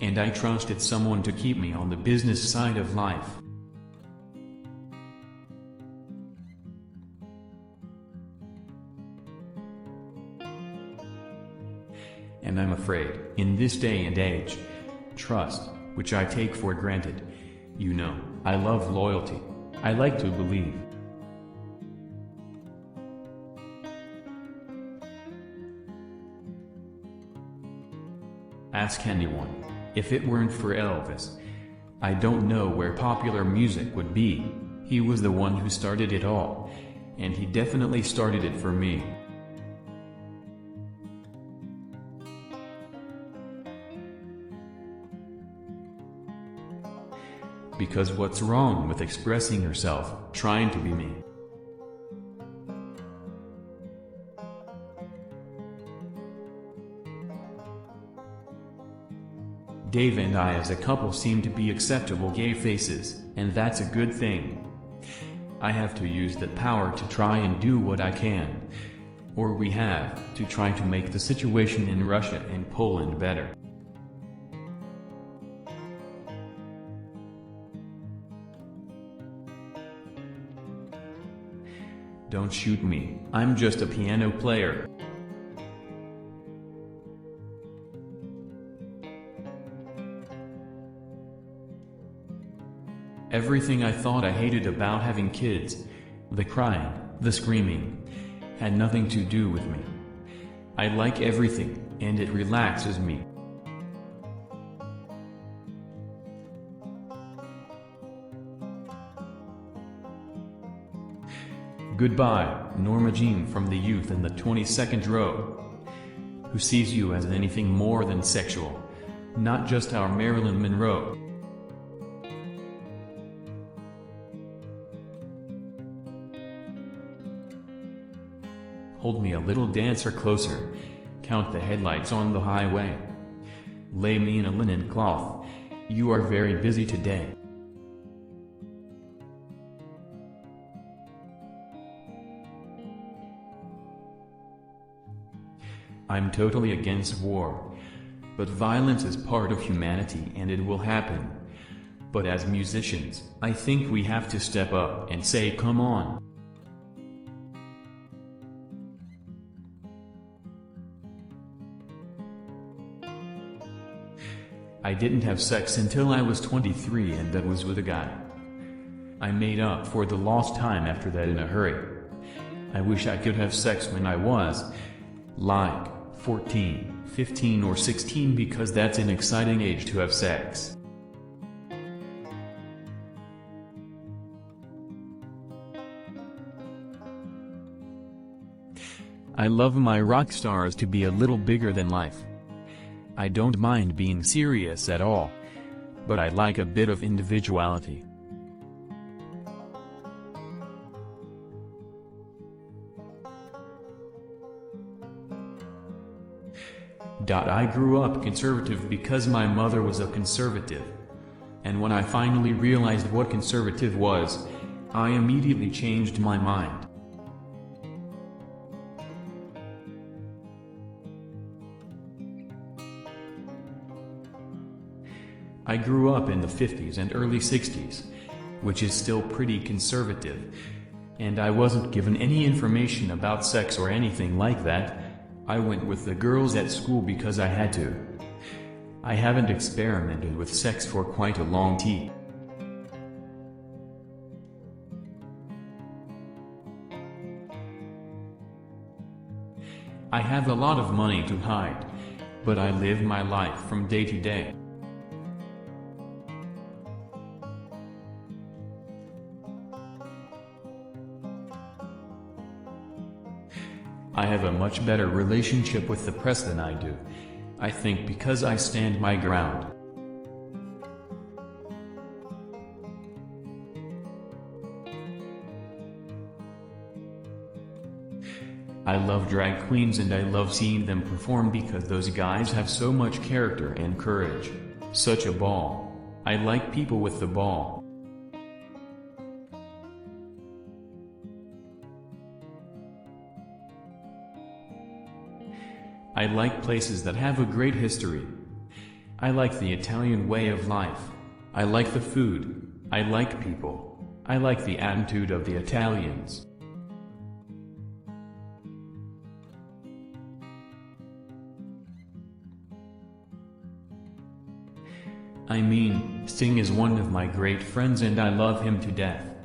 and I trusted someone to keep me on the business side of life. And I'm afraid, in this day and age, trust, which I take for granted. You know, I love loyalty. I like to believe. Ask anyone. If it weren't for Elvis, I don't know where popular music would be. He was the one who started it all, and he definitely started it for me. Because what's wrong with expressing yourself, trying to be me? Dave and I as a couple seem to be acceptable gay faces, and that's a good thing. I have to use that power to try and do what I can, or we have, to try to make the situation in Russia and Poland better. Don't shoot me, I'm just a piano player. Everything I thought I hated about having kids, the crying, the screaming, had nothing to do with me. I like everything, and it relaxes me. Goodbye, Norma Jean from the youth in the 22nd row, who sees you as anything more than sexual, not just our Marilyn Monroe. Hold me a little dancer closer, count the headlights on the highway. Lay me in a linen cloth, you are very busy today. I'm totally against war, but violence is part of humanity and it will happen. But as musicians, I think we have to step up and say come on. I didn't have sex until I was 23, and that was with a guy. I made up for the lost time after that in a hurry. I wish I could have sex when I was, like, 14, 15 or 16 because that's an exciting age to have sex. I love my rock stars to be a little bigger than life. I don't mind being serious at all, but I like a bit of individuality. I grew up conservative because my mother was a conservative. And when I finally realized what conservative was, I immediately changed my mind. I grew up in the 50s and early 60s, which is still pretty conservative, and I wasn't given any information about sex or anything like that. I went with the girls at school because I had to. I haven't experimented with sex for quite a long time. I have a lot of money to hide, but I live my life from day to day. I have a much better relationship with the press than I do, I think because I stand my ground. I love drag queens and I love seeing them perform because those guys have so much character and courage. Such a ball. I like people with the ball. I like places that have a great history. I like the Italian way of life. I like the food. I like people. I like the attitude of the Italians. I mean, Sting is one of my great friends and I love him to death.